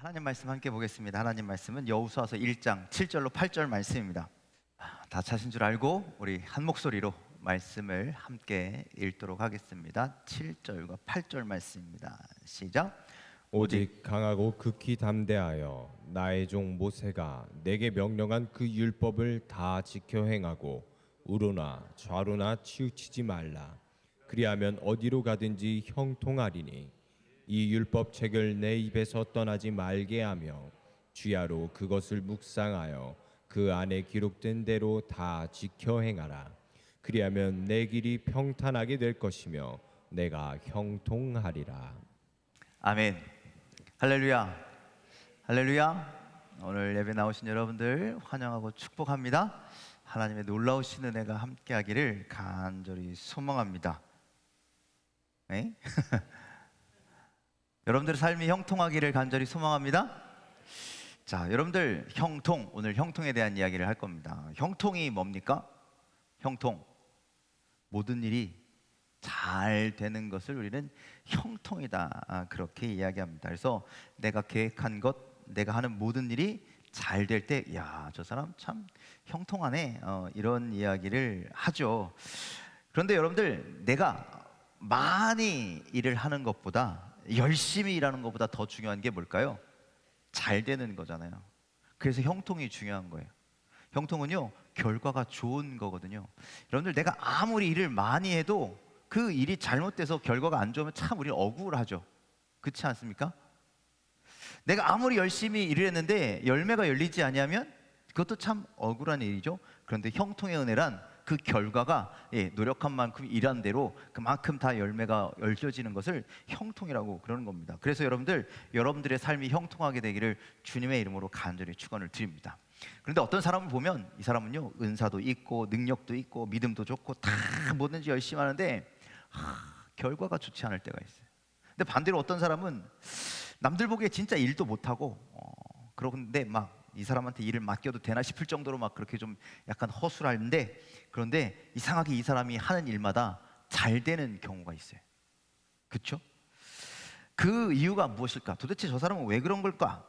하나님 말씀 함께 보겠습니다. 하나님 말씀은 여호수아서 1장 7절로 8절 말씀입니다. 다 찾은 줄 알고 우리 한 목소리로 말씀을 함께 읽도록 하겠습니다. 7절과 8절 말씀입니다. 시작. 오직 강하고 극히 담대하여 나의 종 모세가 내게 명령한 그 율법을 다 지켜 행하고 우로나 좌로나 치우치지 말라. 그리하면 어디로 가든지 형통하리니 이 율법 책을 내 입에서 떠나지 말게 하며 주야로 그것을 묵상하여 그 안에 기록된 대로 다 지켜 행하라. 그리하면 내 길이 평탄하게 될 것이며 내가 형통하리라. 아멘. 할렐루야. 할렐루야. 오늘 예배 나오신 여러분들 환영하고 축복합니다. 하나님의 놀라우신 은혜가 함께하기를 간절히 소망합니다. 네? 여러분들의 삶이 형통하기를 간절히 소망합니다. 자, 여러분들 형통, 오늘 형통에 대한 이야기를 할 겁니다. 형통이 뭡니까? 형통, 모든 일이 잘 되는 것을 우리는 형통이다, 그렇게 이야기합니다. 그래서 내가 계획한 것, 내가 하는 모든 일이 잘 될 때, 야, 저 사람 참 형통하네, 이런 이야기를 하죠. 그런데 여러분들, 내가 많이 일을 하는 것보다, 열심히 일하는 것보다 더 중요한 게 뭘까요? 잘 되는 거잖아요. 그래서 형통이 중요한 거예요. 형통은요, 결과가 좋은 거거든요. 여러분들, 내가 아무리 일을 많이 해도 그 일이 잘못돼서 결과가 안 좋으면 참 우리 억울하죠. 그렇지 않습니까? 내가 아무리 열심히 일을 했는데 열매가 열리지 아니하면 그것도 참 억울한 일이죠. 그런데 형통의 은혜란 그 결과가 노력한 만큼 일한 대로 그만큼 다 열매가 열려지는 것을 형통이라고 그러는 겁니다. 그래서 여러분들, 여러분들의 삶이 형통하게 되기를 주님의 이름으로 간절히 축원을 드립니다. 그런데 어떤 사람을 보면 이 사람은요, 은사도 있고 능력도 있고 믿음도 좋고 다 뭐든지 열심히 하는데 결과가 좋지 않을 때가 있어요. 근데 반대로 어떤 사람은 남들 보기에 진짜 일도 못하고 그런데 막 이 사람한테 일을 맡겨도 되나 싶을 정도로 막 그렇게 좀 약간 허술한데, 그런데 이상하게 이 사람이 하는 일마다 잘 되는 경우가 있어요. 그렇죠? 그 이유가 무엇일까? 도대체 저 사람은 왜 그런 걸까?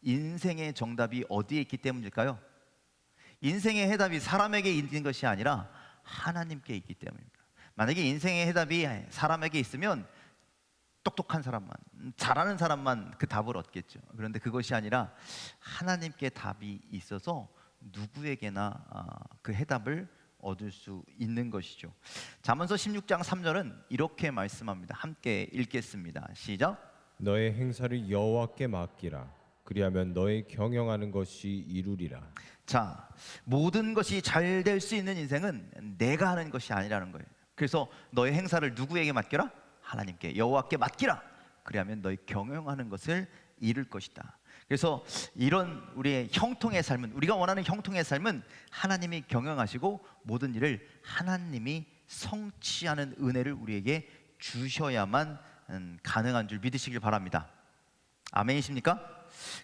인생의 정답이 어디에 있기 때문일까요? 인생의 해답이 사람에게 있는 것이 아니라 하나님께 있기 때문입니다. 만약에 인생의 해답이 사람에게 있으면 똑똑한 사람만, 잘하는 사람만 그 답을 얻겠죠. 그런데 그것이 아니라 하나님께 답이 있어서 누구에게나 그 해답을 얻을 수 있는 것이죠. 잠언서 16장 3절은 이렇게 말씀합니다. 함께 읽겠습니다. 시작. 너의 행사를 여호와께 맡기라. 그리하면 너의 경영하는 것이 이루리라. 자, 모든 것이 잘 될 수 있는 인생은 내가 하는 것이 아니라는 거예요. 그래서 너의 행사를 누구에게 맡겨라? 하나님께, 여호와께 맡기라. 그리하면 너희 경영하는 것을 이룰 것이다. 그래서 이런 우리의 형통의 삶은, 우리가 원하는 형통의 삶은 하나님이 경영하시고 모든 일을 하나님이 성취하는 은혜를 우리에게 주셔야만 가능한 줄 믿으시길 바랍니다. 아멘이십니까?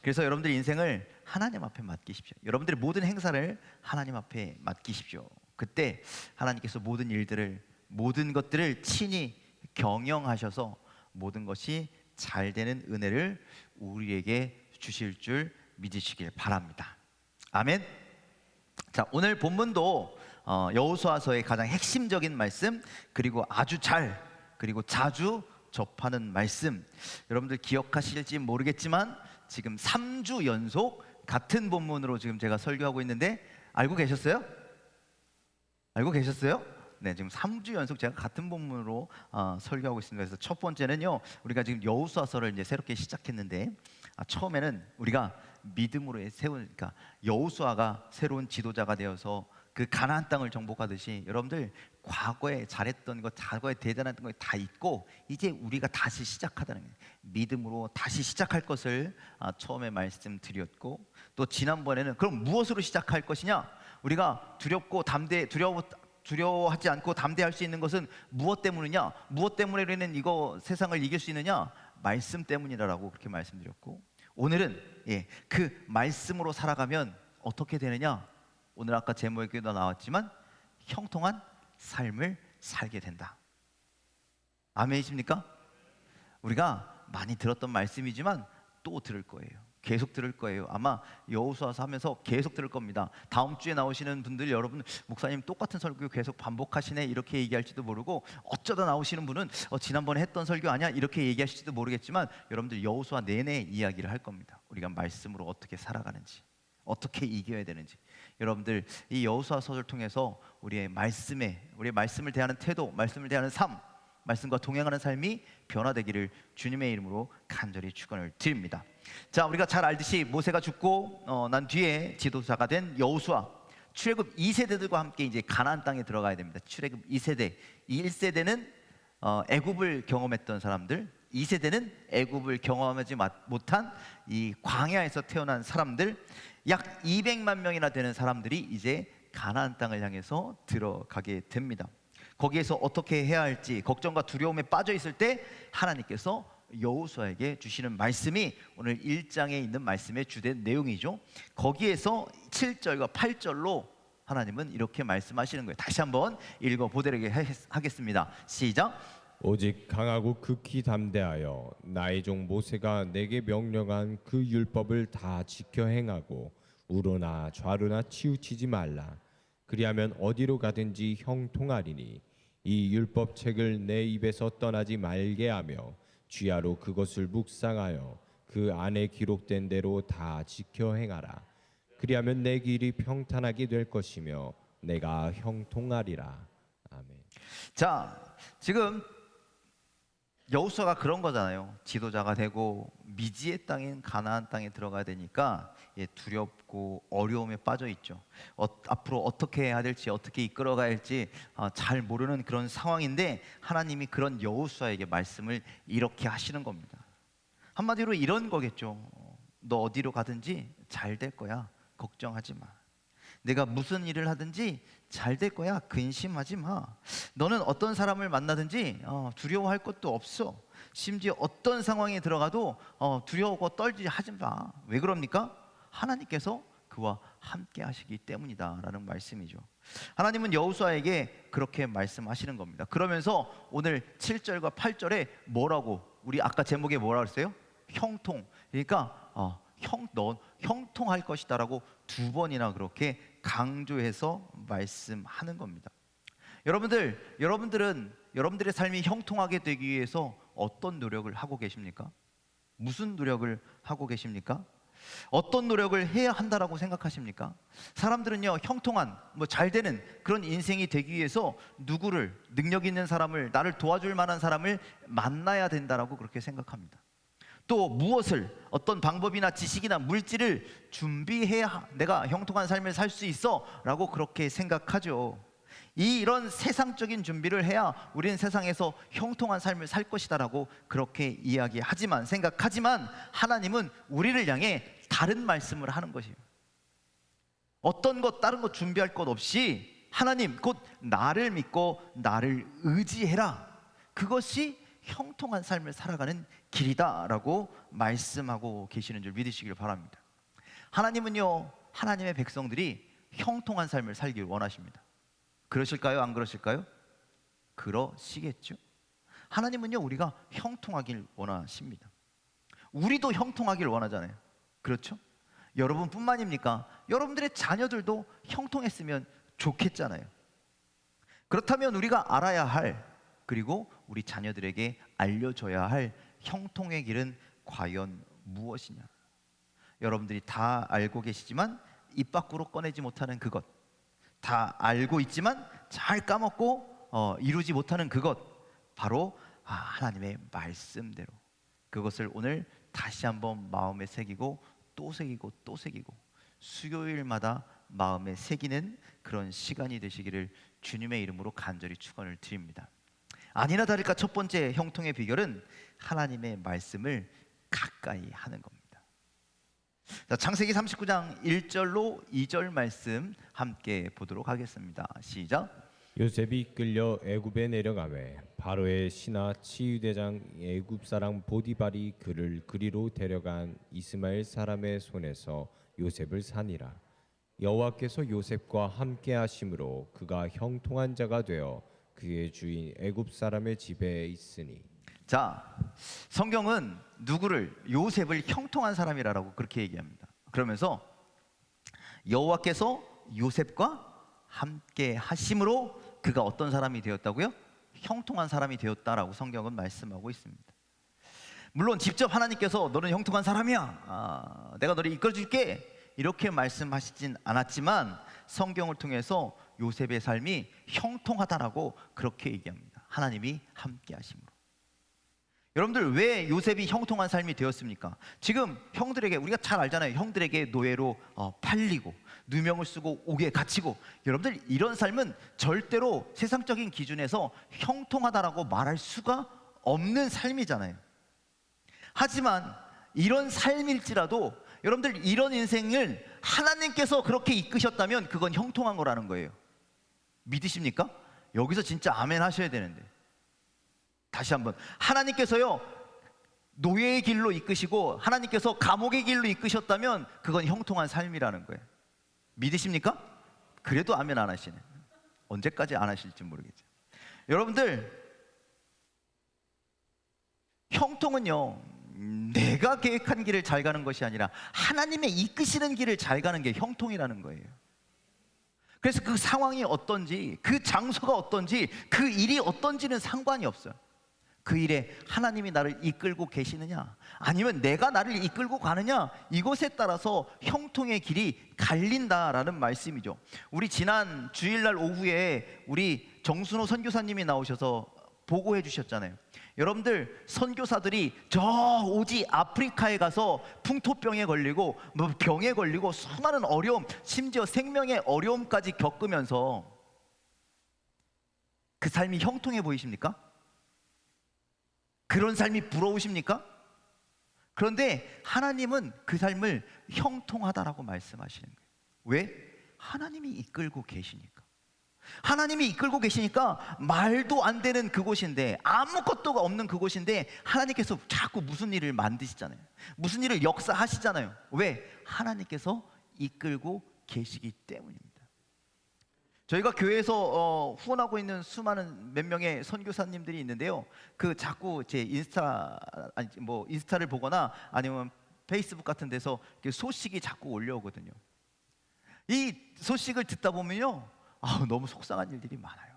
그래서 여러분들 인생을 하나님 앞에 맡기십시오. 여러분들의 모든 행사를 하나님 앞에 맡기십시오. 그때 하나님께서 모든 일들을, 모든 것들을 친히 경영하셔서 모든 것이 잘 되는 은혜를 우리에게 주실 줄 믿으시길 바랍니다. 아멘. 자, 오늘 본문도 여호수아서의 가장 핵심적인 말씀, 그리고 아주 잘, 그리고 자주 접하는 말씀, 여러분들 기억하실지 모르겠지만 지금 3주 연속 같은 본문으로 지금 제가 설교하고 있는데 알고 계셨어요? 알고 계셨어요? 네, 지금 3주 연속 제가 같은 본문으로 설교하고 있습니다. 그래서 첫 번째는요, 우리가 지금 여호수아서를 이제 새롭게 시작했는데 처음에는 우리가 믿음으로 세우니까 여호수아가 새로운 지도자가 되어서 그 가나안 땅을 정복하듯이 여러분들 과거에 잘했던 것, 과거에 대단했던 것 다 잊고 이제 우리가 다시 시작하다는 거예요. 믿음으로 다시 시작할 것을 처음에 말씀드렸고, 또 지난번에는 그럼 무엇으로 시작할 것이냐? 우리가 두려워하지 않고 담대할 수 있는 것은 무엇 때문이냐? 무엇 때문에 우리는 이거 세상을 이길 수 있느냐? 말씀 때문이라고 그렇게 말씀드렸고, 오늘은 그 말씀으로 살아가면 어떻게 되느냐? 오늘 아까 제목에도 나왔지만 형통한 삶을 살게 된다. 아멘이십니까? 우리가 많이 들었던 말씀이지만 또 들을 거예요. 계속 들을 거예요. 아마 여호수아서 하면서 계속 들을 겁니다. 다음 주에 나오시는 분들, 여러분 목사님 똑같은 설교 계속 반복하시네 이렇게 얘기할지도 모르고, 어쩌다 나오시는 분은 지난번에 했던 설교 아니야 이렇게 얘기하실지도 모르겠지만, 여러분들 여호수아 내내 이야기를 할 겁니다. 우리가 말씀으로 어떻게 살아가는지, 어떻게 이겨야 되는지. 여러분들 이 여호수아서를 통해서 우리의 말씀을 대하는 태도, 말씀을 대하는 삶, 말씀과 동행하는 삶이 변화되기를 주님의 이름으로 간절히 축원을 드립니다. 자, 우리가 잘 알듯이 모세가 죽고 난 뒤에 지도자가 된 여호수아, 출애굽 2세대들과 함께 이제 가나안 땅에 들어가야 됩니다. 출애굽 2세대, 1세대는 애굽을 경험했던 사람들, 2세대는 애굽을 경험하지 못한 이 광야에서 태어난 사람들, 약 200만 명이나 되는 사람들이 이제 가나안 땅을 향해서 들어가게 됩니다. 거기에서 어떻게 해야 할지 걱정과 두려움에 빠져 있을 때 하나님께서 여호수아에게 주시는 말씀이 오늘 1장에 있는 말씀의 주된 내용이죠. 거기에서 7절과 8절로 하나님은 이렇게 말씀하시는 거예요. 다시 한번 읽어보도록 하겠습니다. 시작. 오직 강하고 극히 담대하여 나의 종 모세가 내게 명령한 그 율법을 다 지켜 행하고 우로나 좌로나 치우치지 말라. 그리하면 어디로 가든지 형통하리니 이 율법책을 내 입에서 떠나지 말게 하며 주야로 그것을 묵상하여 그 안에 기록된 대로 다 지켜 행하라. 그리하면 내 길이 평탄하게 될 것이며 내가 형통하리라. 아멘. 자, 지금 여호수아가 그런 거잖아요. 지도자가 되고 미지의 땅인 가나안 땅에 들어가야 되니까 두렵고 어려움에 빠져 있죠. 앞으로 어떻게 해야 될지, 어떻게 이끌어가야 할지 잘 모르는 그런 상황인데, 하나님이 그런 여호수아에게 말씀을 이렇게 하시는 겁니다. 한마디로 이런 거겠죠. 너 어디로 가든지 잘 될 거야. 걱정하지 마. 내가 무슨 일을 하든지 잘 될 거야. 근심하지 마. 너는 어떤 사람을 만나든지 두려워할 것도 없어. 심지어 어떤 상황에 들어가도 두려워하고 떨지 하지 마. 왜 그럽니까? 하나님께서 그와 함께 하시기 때문이다 라는 말씀이죠. 하나님은 여호수아에게 그렇게 말씀하시는 겁니다. 그러면서 오늘 7절과 8절에 뭐라고, 우리 아까 제목에 뭐라고 했어요? 형통. 그러니까 넌 형통할 것이다 라고 2번이나 그렇게 강조해서 말씀하는 겁니다. 여러분들은 여러분들의 삶이 형통하게 되기 위해서 어떤 노력을 하고 계십니까? 무슨 노력을 하고 계십니까? 어떤 노력을 해야 한다라고 생각하십니까? 사람들은요, 형통한, 잘 되는 그런 인생이 되기 위해서 누구를, 능력 있는 사람을, 나를 도와줄 만한 사람을 만나야 된다라고 그렇게 생각합니다. 또 무엇을, 어떤 방법이나 지식이나 물질을 준비해야 내가 형통한 삶을 살 수 있어 라고 그렇게 생각하죠. 이런 세상적인 준비를 해야 우리는 세상에서 형통한 삶을 살 것이다 라고 그렇게 이야기하지만, 생각하지만, 하나님은 우리를 향해 다른 말씀을 하는 것이에요. 어떤 것, 다른 것 준비할 것 없이 하나님, 곧 나를 믿고 나를 의지해라. 그것이 형통한 삶을 살아가는 길이다 라고 말씀하고 계시는 줄 믿으시길 바랍니다. 하나님은요, 하나님의 백성들이 형통한 삶을 살길 원하십니다. 그러실까요? 안 그러실까요? 그러시겠죠. 하나님은요, 우리가 형통하길 원하십니다. 우리도 형통하길 원하잖아요. 그렇죠? 여러분뿐만입니까? 여러분들의 자녀들도 형통했으면 좋겠잖아요. 그렇다면 우리가 알아야 할, 그리고 우리 자녀들에게 알려줘야 할 형통의 길은 과연 무엇이냐? 여러분들이 다 알고 계시지만 입 밖으로 꺼내지 못하는 그것, 다 알고 있지만 잘 까먹고 이루지 못하는 그것, 바로 하나님의 말씀대로, 그것을 오늘 다시 한번 마음에 새기고 또 새기고 또 새기고 수요일마다 마음에 새기는 그런 시간이 되시기를 주님의 이름으로 간절히 축원을 드립니다. 아니나 다를까 첫 번째 형통의 비결은 하나님의 말씀을 가까이 하는 겁니다. 자, 창세기 39장 1절로 2절 말씀 함께 보도록 하겠습니다. 시작. 요셉이 이끌려 애굽에 내려가매 바로의 신하 치유대장 애굽 사람 보디발이 그를 그리로 데려간 이스마엘 사람의 손에서 요셉을 산이라. 여호와께서 요셉과 함께 하심으로 그가 형통한 자가 되어 그의 주인 애굽 사람의 집에 있으니. 자, 성경은 누구를 요셉을 형통한 사람이라고 그렇게 얘기합니다. 그러면서 여호와께서 요셉과 함께 하심으로 그가 어떤 사람이 되었다고요? 형통한 사람이 되었다라고 성경은 말씀하고 있습니다. 물론 직접 하나님께서 너는 형통한 사람이야, 내가 너를 이끌어줄게 이렇게 말씀하시진 않았지만 성경을 통해서 요셉의 삶이 형통하다라고 그렇게 얘기합니다. 하나님이 함께 하심으로. 여러분들, 왜 요셉이 형통한 삶이 되었습니까? 지금 형들에게, 우리가 잘 알잖아요. 형들에게 노예로 팔리고 누명을 쓰고 옥에 갇히고, 여러분들 이런 삶은 절대로 세상적인 기준에서 형통하다라고 말할 수가 없는 삶이잖아요. 하지만 이런 삶일지라도 여러분들 이런 인생을 하나님께서 그렇게 이끄셨다면 그건 형통한 거라는 거예요. 믿으십니까? 여기서 진짜 아멘 하셔야 되는데, 다시 한번, 하나님께서요 노예의 길로 이끄시고 하나님께서 감옥의 길로 이끄셨다면 그건 형통한 삶이라는 거예요. 믿으십니까? 그래도 아멘 안 하시네. 언제까지 안 하실지 모르겠죠. 여러분들, 형통은요 내가 계획한 길을 잘 가는 것이 아니라 하나님의 이끄시는 길을 잘 가는 게 형통이라는 거예요. 그래서 그 상황이 어떤지, 그 장소가 어떤지, 그 일이 어떤지는 상관이 없어요. 그 일에 하나님이 나를 이끌고 계시느냐, 아니면 내가 나를 이끌고 가느냐, 이것에 따라서 형통의 길이 갈린다라는 말씀이죠. 우리 지난 주일날 오후에 우리 정순호 선교사님이 나오셔서 보고해 주셨잖아요. 여러분들, 선교사들이 저 오지 아프리카에 가서 풍토병에 걸리고 뭐 병에 걸리고 수많은 어려움, 심지어 생명의 어려움까지 겪으면서 그 삶이 형통해 보이십니까? 그런 삶이 부러우십니까? 그런데 하나님은 그 삶을 형통하다라고 말씀하시는 거예요. 왜? 하나님이 이끌고 계시니까. 하나님이 이끌고 계시니까 말도 안 되는 그곳인데, 아무것도 없는 그곳인데 하나님께서 자꾸 무슨 일을 만드시잖아요. 무슨 일을 역사하시잖아요. 왜? 하나님께서 이끌고 계시기 때문입니다. 저희가 교회에서 후원하고 있는 수많은 몇 명의 선교사님들이 있는데요, 그 자꾸 제 인스타를 보거나 아니면 페이스북 같은 데서 소식이 자꾸 올려오거든요. 이 소식을 듣다 보면요, 너무 속상한 일들이 많아요.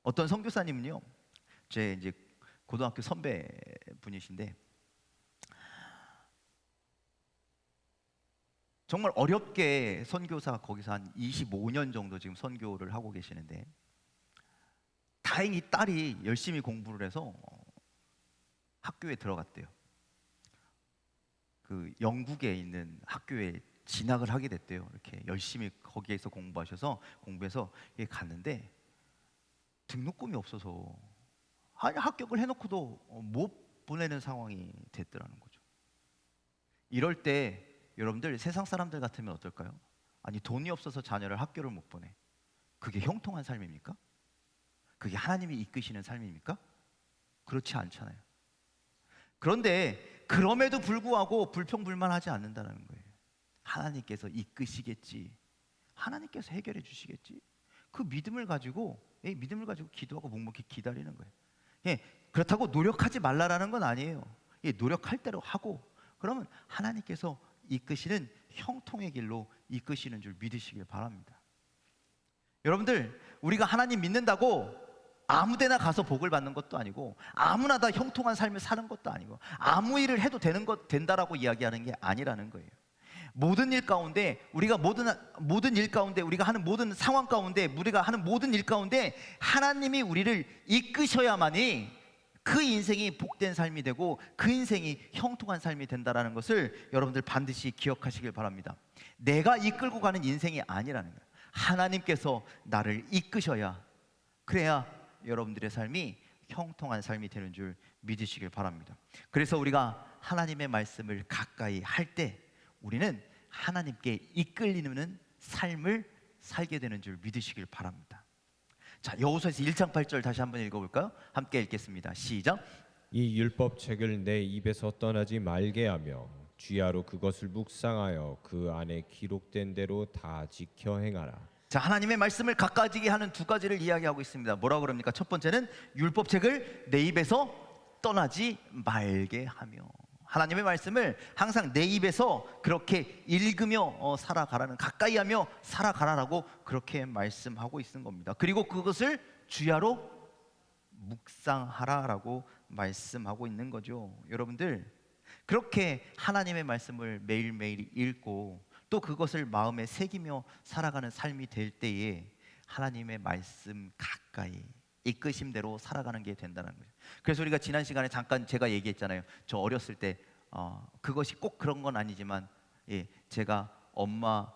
어떤 선교사님은요, 제 이제 고등학교 선배 분이신데 정말 어렵게 선교사 거기서 한 25년 정도 지금 선교를 하고 계시는데, 다행히 딸이 열심히 공부를 해서 학교에 들어갔대요. 그 영국에 있는 학교에 진학을 하게 됐대요. 이렇게 열심히 거기에서 공부해서 갔는데 등록금이 없어서 합격을 해놓고도 못 보내는 상황이 됐더라는 거죠. 이럴 때 여러분들, 세상 사람들 같으면 어떨까요? 아니, 돈이 없어서 자녀를 학교를 못 보내. 그게 형통한 삶입니까? 그게 하나님이 이끄시는 삶입니까? 그렇지 않잖아요. 그런데 그럼에도 불구하고 불평불만하지 않는다는 거예요. 하나님께서 이끄시겠지, 하나님께서 해결해 주시겠지, 그 믿음을 가지고 기도하고 묵묵히 기다리는 거예요. 그렇다고 노력하지 말라라는 건 아니에요. 노력할 대로 하고, 그러면 하나님께서 이끄시는 형통의 길로 이끄시는 줄 믿으시길 바랍니다. 여러분들, 우리가 하나님 믿는다고 아무데나 가서 복을 받는 것도 아니고, 아무나 다 형통한 삶을 사는 것도 아니고, 아무 일을 해도 된다라고 이야기하는 게 아니라는 거예요. 모든 일 가운데, 우리가 하는 모든 상황 가운데, 우리가 하는 모든 일 가운데 하나님이 우리를 이끄셔야만이 그 인생이 복된 삶이 되고 그 인생이 형통한 삶이 된다라는 것을 여러분들 반드시 기억하시길 바랍니다. 내가 이끌고 가는 인생이 아니라는 거예요. 하나님께서 나를 이끄셔야, 그래야 여러분들의 삶이 형통한 삶이 되는 줄 믿으시길 바랍니다. 그래서 우리가 하나님의 말씀을 가까이 할 때 우리는 하나님께 이끌리는 삶을 살게 되는 줄 믿으시길 바랍니다. 자, 여호수아서 1장 8절 다시 한번 읽어볼까요? 함께 읽겠습니다. 시작. 이 율법책을 내 입에서 떠나지 말게 하며 주야로 그것을 묵상하여 그 안에 기록된 대로 다 지켜 행하라. 자, 하나님의 말씀을 가까워지게 하는 두 가지를 이야기하고 있습니다. 뭐라고 그럽니까? 첫 번째는 율법책을 내 입에서 떠나지 말게 하며, 하나님의 말씀을 항상 내 입에서 그렇게 읽으며 살아가라는, 가까이 하며 살아가라라고 그렇게 말씀하고 있는 겁니다. 그리고 그것을 주야로 묵상하라라고 말씀하고 있는 거죠. 여러분들, 그렇게 하나님의 말씀을 매일매일 읽고 또 그것을 마음에 새기며 살아가는 삶이 될 때에 하나님의 말씀 가까이 이끄심대로 살아가는 게 된다는 거예요. 그래서 우리가 지난 시간에 잠깐 제가 얘기했잖아요. 저 어렸을 때 그것이 꼭 그런 건 아니지만, 제가 엄마,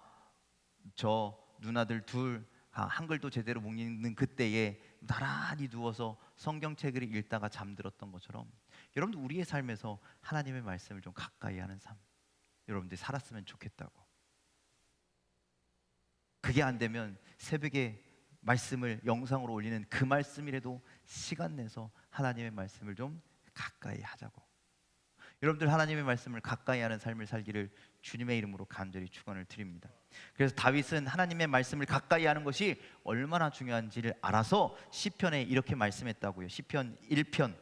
저 누나들 둘 한글도 제대로 못 읽는 그때에 나란히 누워서 성경책을 읽다가 잠들었던 것처럼, 여러분들 우리의 삶에서 하나님의 말씀을 좀 가까이 하는 삶, 여러분들이 살았으면 좋겠다고. 그게 안 되면 새벽에 말씀을 영상으로 올리는 그 말씀이라도 시간 내서 하나님의 말씀을 좀 가까이 하자고. 여러분들 하나님의 말씀을 가까이 하는 삶을 살기를 주님의 이름으로 간절히 축원을 드립니다. 그래서 다윗은 하나님의 말씀을 가까이 하는 것이 얼마나 중요한지를 알아서 시편에 이렇게 말씀했다고요. 시편 1편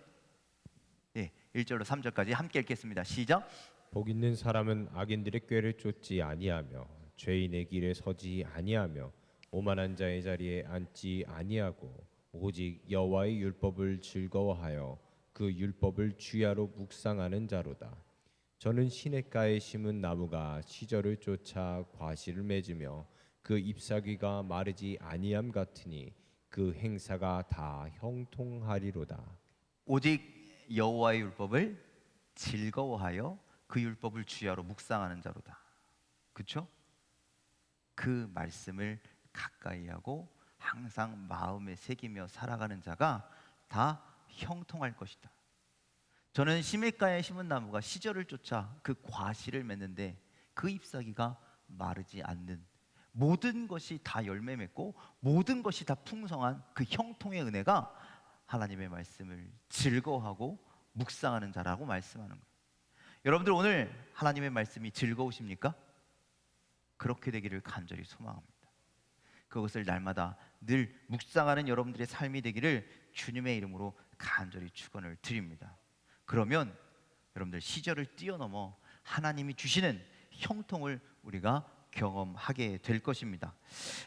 1절로 3절까지 함께 읽겠습니다. 시작. 복 있는 사람은 악인들의 꾀를 쫓지 아니하며 죄인의 길에 서지 아니하며 오만한 자의 자리에 앉지 아니하고 오직 여호와의 율법을 즐거워하여 그 율법을 주야로 묵상하는 자로다. 저는 시냇가에 심은 나무가 시절을 쫓아 과실을 맺으며 그 잎사귀가 마르지 아니함 같으니 그 행사가 다 형통하리로다. 오직 여호와의 율법을 즐거워하여 그 율법을 주야로 묵상하는 자로다. 그렇죠? 그 말씀을 가까이 하고 항상 마음에 새기며 살아가는 자가 다 형통할 것이다. 저는 시냇가에 심은 나무가 시절을 쫓아 그 과실을 맺는데 그 잎사귀가 마르지 않는, 모든 것이 다 열매 맺고 모든 것이 다 풍성한 그 형통의 은혜가 하나님의 말씀을 즐거워하고 묵상하는 자라고 말씀하는 거예요. 여러분들 오늘 하나님의 말씀이 즐거우십니까? 그렇게 되기를 간절히 소망합니다. 그것을 날마다 늘 묵상하는 여러분들의 삶이 되기를 주님의 이름으로 간절히 축원을 드립니다. 그러면 여러분들 시절을 뛰어넘어 하나님이 주시는 형통을 우리가 경험하게 될 것입니다.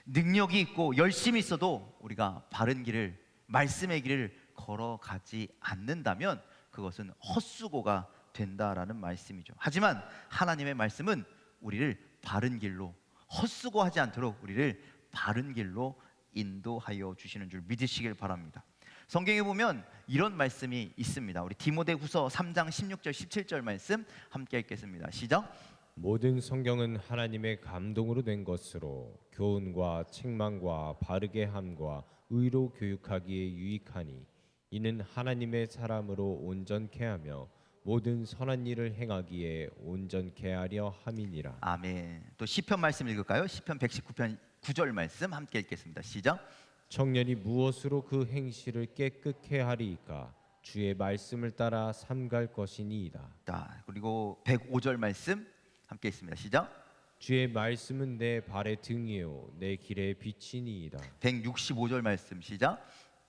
능력이 있고 열심히 있어도 우리가 바른 길을, 말씀의 길을 걸어가지 않는다면 그것은 헛수고가 된다라는 말씀이죠. 하지만 하나님의 말씀은 우리를 바른 길로, 헛수고하지 않도록 우리를 바른 길로 인도하여 주시는 줄 믿으시길 바랍니다. 성경에 보면 이런 말씀이 있습니다. 우리 디모데후서 3장 16절 17절 말씀 함께 읽겠습니다. 시작. 모든 성경은 하나님의 감동으로 된 것으로 교훈과 책망과 바르게 함과 의로 교육하기에 유익하니 이는 하나님의 사람으로 온전케 하며 모든 선한 일을 행하기에 온전케 하려 함이니라. 아멘. 또 시편 말씀 읽을까요? 시편 119편 9절 말씀 함께 읽겠습니다. 시작. 청년이 무엇으로 그 행실을 깨끗케 하리이까 주의 말씀을 따라 삼갈 것이니이다. 자, 그리고 105절 말씀 함께 읽습니다. 시작. 주의 말씀은 내 발의 등이요 내 길의 빛이니이다. 165절 말씀 시작.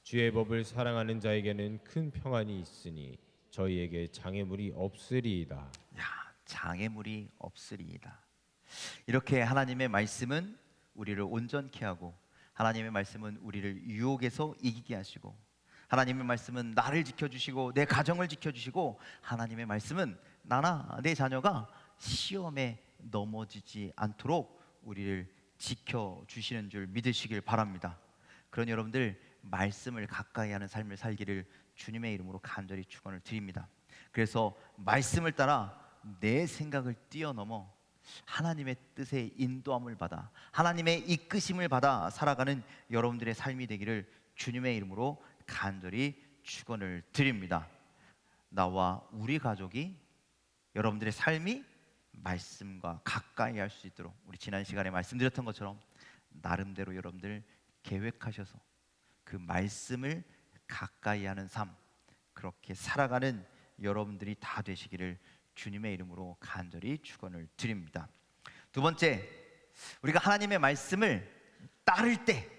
주의 법을 사랑하는 자에게는 큰 평안이 있으니 저희에게 장애물이 없으리이다. 야, 장애물이 없으리이다. 이렇게 하나님의 말씀은 우리를 온전케 하고, 하나님의 말씀은 우리를 유혹에서 이기게 하시고, 하나님의 말씀은 나를 지켜주시고 내 가정을 지켜주시고, 하나님의 말씀은 나나 내 자녀가 시험에 넘어지지 않도록 우리를 지켜주시는 줄 믿으시길 바랍니다. 그런 여러분들 말씀을 가까이 하는 삶을 살기를 주님의 이름으로 간절히 축원을 드립니다. 그래서 말씀을 따라 내 생각을 뛰어넘어 하나님의 뜻의 인도함을 받아, 하나님의 이끄심을 받아 살아가는 여러분들의 삶이 되기를 주님의 이름으로 간절히 축원을 드립니다. 나와 우리 가족이, 여러분들의 삶이 말씀과 가까이 할 수 있도록 우리 지난 시간에 말씀드렸던 것처럼 나름대로 여러분들 계획하셔서 그 말씀을 가까이 하는 삶, 그렇게 살아가는 여러분들이 다 되시기를 주님의 이름으로 간절히 축원을 드립니다. 두 번째, 우리가 하나님의 말씀을 따를 때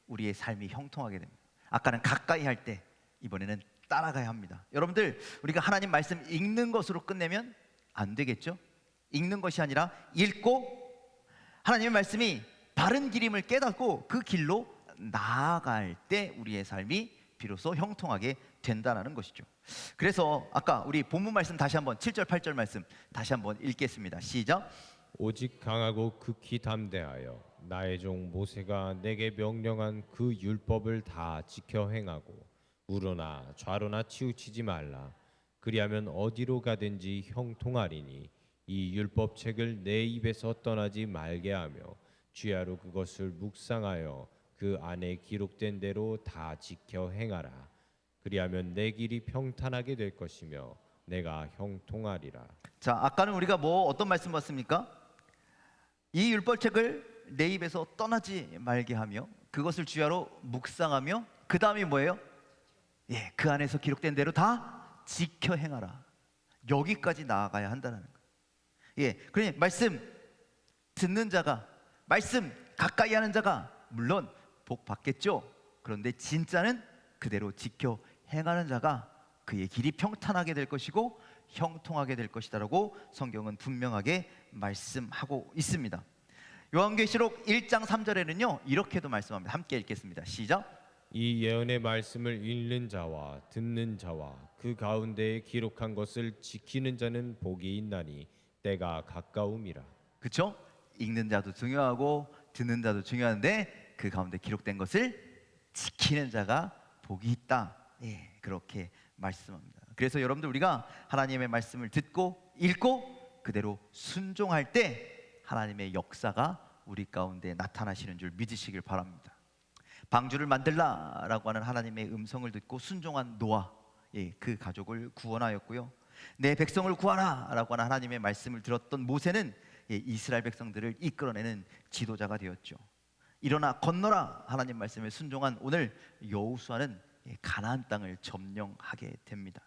우리의 삶이 형통하게 됩니다. 아까는 가까이 할 때, 이번에는 따라가야 합니다. 여러분들, 우리가 하나님 말씀 읽는 것으로 끝내면 안 되겠죠? 읽는 것이 아니라 읽고 하나님의 말씀이 바른 길임을 깨닫고 그 길로 나아갈 때 우리의 삶이 비로소 형통하게 된다는 것이죠. 그래서 아까 우리 본문 말씀 다시 한번 7절 8절 말씀 다시 한번 읽겠습니다. 시작. 오직 강하고 극히 담대하여 나의 종 모세가 내게 명령한 그 율법을 다 지켜 행하고 우러나 좌로나 치우치지 말라. 그리하면 어디로 가든지 형통하리니 이 율법책을 내 입에서 떠나지 말게 하며 주야로 그것을 묵상하여 그 안에 기록된 대로 다 지켜 행하라. 그리하면 내 길이 평탄하게 될 것이며 내가 형통하리라. 자, 아까는 우리가 어떤 말씀 봤습니까? 이 율법책을 내 입에서 떠나지 말게 하며 그것을 주야로 묵상하며 그 다음이 뭐예요? 예, 그 안에서 기록된 대로 다 지켜 행하라. 여기까지 나아가야 한다는 거예요. 예, 그러니 말씀 듣는 자가, 말씀 가까이 하는 자가 물론 복 받겠죠. 그런데 진짜는 그대로 지켜 행하는 자가 그의 길이 평탄하게 될 것이고 형통하게 될 것이다라고 성경은 분명하게 말씀하고 있습니다. 요한계시록 1장 3절에는요 이렇게도 말씀합니다. 함께 읽겠습니다. 시작. 이 예언의 말씀을 읽는 자와 듣는 자와 그 가운데에 기록한 것을 지키는 자는 복이 있나니 때가 가까움이라. 그렇죠? 읽는 자도 중요하고 듣는 자도 중요한데 그 가운데 기록된 것을 지키는 자가 복이 있다. 예, 그렇게 말씀합니다. 그래서 여러분들, 우리가 하나님의 말씀을 듣고 읽고 그대로 순종할 때 하나님의 역사가 우리 가운데 나타나시는 줄 믿으시길 바랍니다. 방주를 만들라라고 하는 하나님의 음성을 듣고 순종한 노아, 예, 그 가족을 구원하였고요. 내 백성을 구하라라고 하는 하나님의 말씀을 들었던 모세는 이스라엘 백성들을 이끌어내는 지도자가 되었죠. 일어나 건너라 하나님 말씀에 순종한 오늘 여호수아는 가나안 땅을 점령하게 됩니다.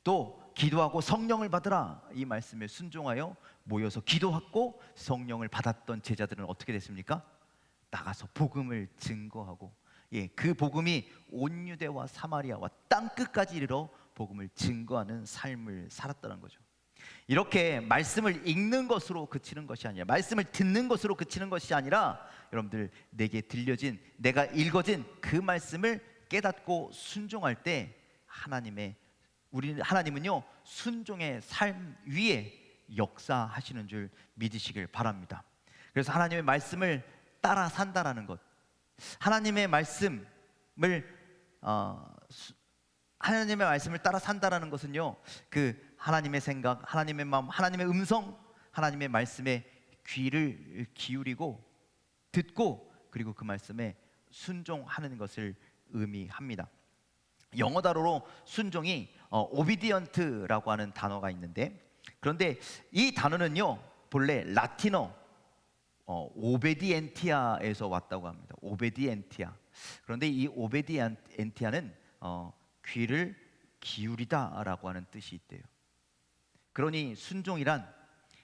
또 기도하고 성령을 받으라 이 말씀에 순종하여 모여서 기도하고 성령을 받았던 제자들은 어떻게 됐습니까? 나가서 복음을 증거하고, 그 복음이 온 유대와 사마리아와 땅 끝까지 이르러 복음을 증거하는 삶을 살았다는 거죠. 이렇게 말씀을 읽는 것으로 그치는 것이 아니라, 말씀을 듣는 것으로 그치는 것이 아니라, 여러분들, 내게 들려진, 내가 읽어진 그 말씀을 깨닫고 순종할 때 하나님은요 순종의 삶 위에 역사하시는 줄 믿으시길 바랍니다. 그래서 하나님의 말씀을 따라 산다라는 것, 하나님의 말씀을 따라 산다라는 것은요, 그 하나님의 생각, 하나님의 마음, 하나님의 음성, 하나님의 말씀에 귀를 기울이고 듣고 그리고 그 말씀에 순종하는 것을 의미합니다. 영어 단어로 순종이 obedient라고 하는 단어가 있는데, 그런데 이 단어는요 본래 라틴어 오베디엔티아에서 왔다고 합니다. 오베디엔티아. 그런데 이 오베디엔티아는 귀를 기울이다라고 하는 뜻이 있대요. 그러니 순종이란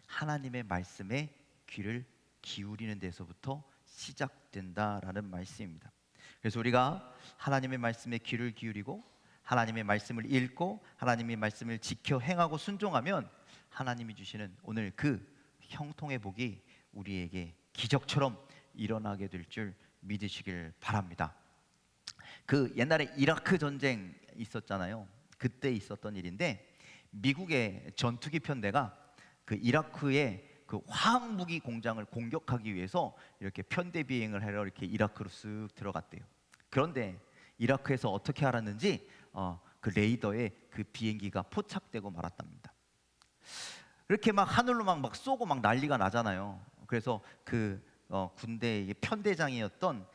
하나님의 말씀에 귀를 기울이는 데서부터 시작된다라는 말씀입니다. 그래서 우리가 하나님의 말씀에 귀를 기울이고 하나님의 말씀을 읽고 하나님의 말씀을 지켜 행하고 순종하면 하나님이 주시는 오늘 그 형통의 복이 우리에게 기적처럼 일어나게 될 줄 믿으시길 바랍니다. 그 옛날에 이라크 전쟁 있었잖아요. 그때 있었던 일인데, 미국의 전투기 편대가 그 이라크의 그 화학 무기 공장을 공격하기 위해서 이렇게 편대 비행을 하러 이렇게 이라크로 쓱 들어갔대요. 그런데 이라크에서 어떻게 알았는지 그 레이더에 그 비행기가 포착되고 말았답니다. 이렇게 막 하늘로 막 쏘고 막 난리가 나잖아요. 그래서 그 군대의 편대장이었던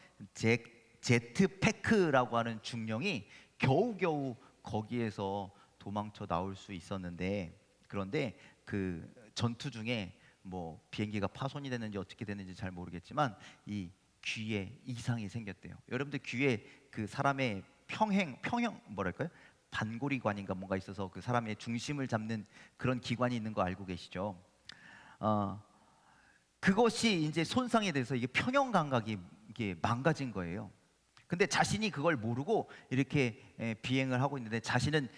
제트패크라고 하는 중령이 겨우겨우 거기에서 도망쳐 나올 수 있었는데, 그런데 그 전투 중에 뭐 비행기가 파손이 됐는지 어떻게 됐는지 잘 모르겠지만 이 귀에 이상이 생겼대요. 여러분들 귀에 그 사람의 평형 뭐랄까요? 반고리관인가 뭔가 있어서 그 사람의 중심을 잡는 그런 기관이 있는 거 알고 계시죠? 그것이 이제 손상이 돼서 이게 평형 감각이 이게 망가진 거예요. 근데 자신이 그걸 모르고 이렇게 비행을 하고 있는데 자신은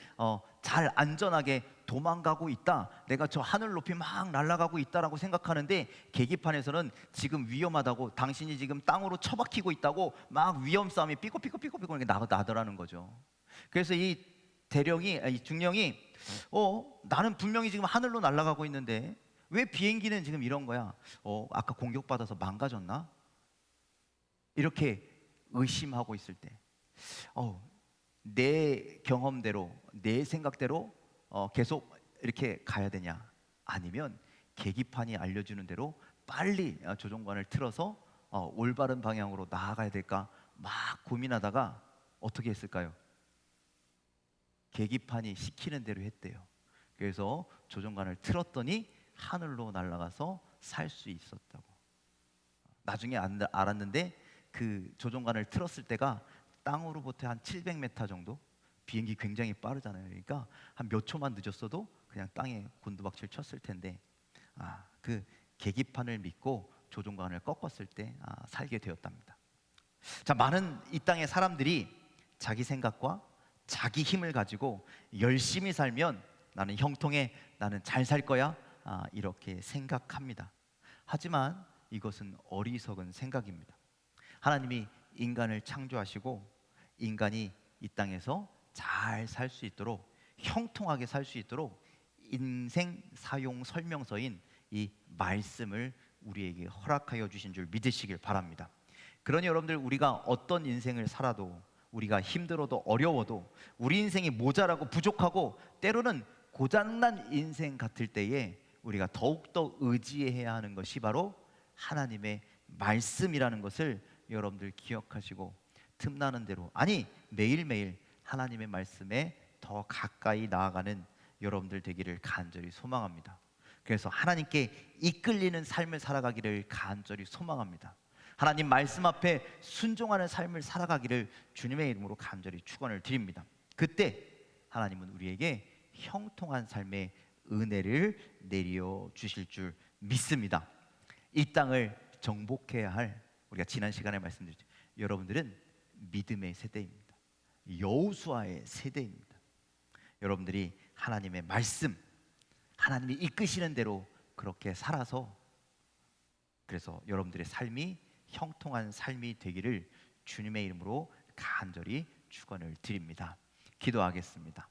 잘 안전하게 도망가고 있다. 내가 저 하늘 높이 막 날아가고 있다라고 생각하는데 계기판에서는 지금 위험하다고, 당신이 지금 땅으로 처박히고 있다고 막 위험 싸움이 삐걱삐걱삐걱삐걱 이렇게 나더라는 거죠. 그래서 이 중령이 나는 분명히 지금 하늘로 날아가고 있는데 왜 비행기는 지금 이런 거야? 아까 공격받아서 망가졌나? 이렇게 의심하고 있을 때, 내 경험대로, 내 생각대로 계속 이렇게 가야 되냐? 아니면 계기판이 알려주는 대로 빨리 조종관을 틀어서 올바른 방향으로 나아가야 될까? 막 고민하다가 어떻게 했을까요? 계기판이 시키는 대로 했대요. 그래서 조종관을 틀었더니 하늘로 날아가서 살 수 있었다고. 나중에 알았는데 그 조종관을 틀었을 때가 땅으로부터 한 700m 정도, 비행기 굉장히 빠르잖아요. 그러니까 한 몇 초만 늦었어도 그냥 땅에 곤두박질 쳤을 텐데, 그 계기판을 믿고 조종관을 꺾었을 때 살게 되었답니다. 자, 많은 이 땅의 사람들이 자기 생각과 자기 힘을 가지고 열심히 살면 나는 형통해, 나는 잘 살 거야, 이렇게 생각합니다. 하지만 이것은 어리석은 생각입니다. 하나님이 인간을 창조하시고 인간이 이 땅에서 잘 살 수 있도록, 형통하게 살 수 있도록 인생 사용 설명서인 이 말씀을 우리에게 허락하여 주신 줄 믿으시길 바랍니다. 그러니 여러분들, 우리가 어떤 인생을 살아도, 우리가 힘들어도 어려워도, 우리 인생이 모자라고 부족하고 때로는 고장난 인생 같을 때에 우리가 더욱더 의지해야 하는 것이 바로 하나님의 말씀이라는 것을 여러분들 기억하시고, 틈나는 대로, 아니 매일매일 하나님의 말씀에 더 가까이 나아가는 여러분들 되기를 간절히 소망합니다. 그래서 하나님께 이끌리는 삶을 살아가기를 간절히 소망합니다. 하나님 말씀 앞에 순종하는 삶을 살아가기를 주님의 이름으로 간절히 축원을 드립니다. 그때 하나님은 우리에게 형통한 삶의 은혜를 내려 주실 줄 믿습니다. 이 땅을 정복해야 할, 우리가 지난 시간에 말씀드렸죠, 여러분들은 믿음의 세대입니다. 여호수아의 세대입니다. 여러분들이 하나님의 말씀, 하나님이 이끄시는 대로 그렇게 살아서, 그래서 여러분들의 삶이 형통한 삶이 되기를 주님의 이름으로 간절히 축원을 드립니다. 기도하겠습니다.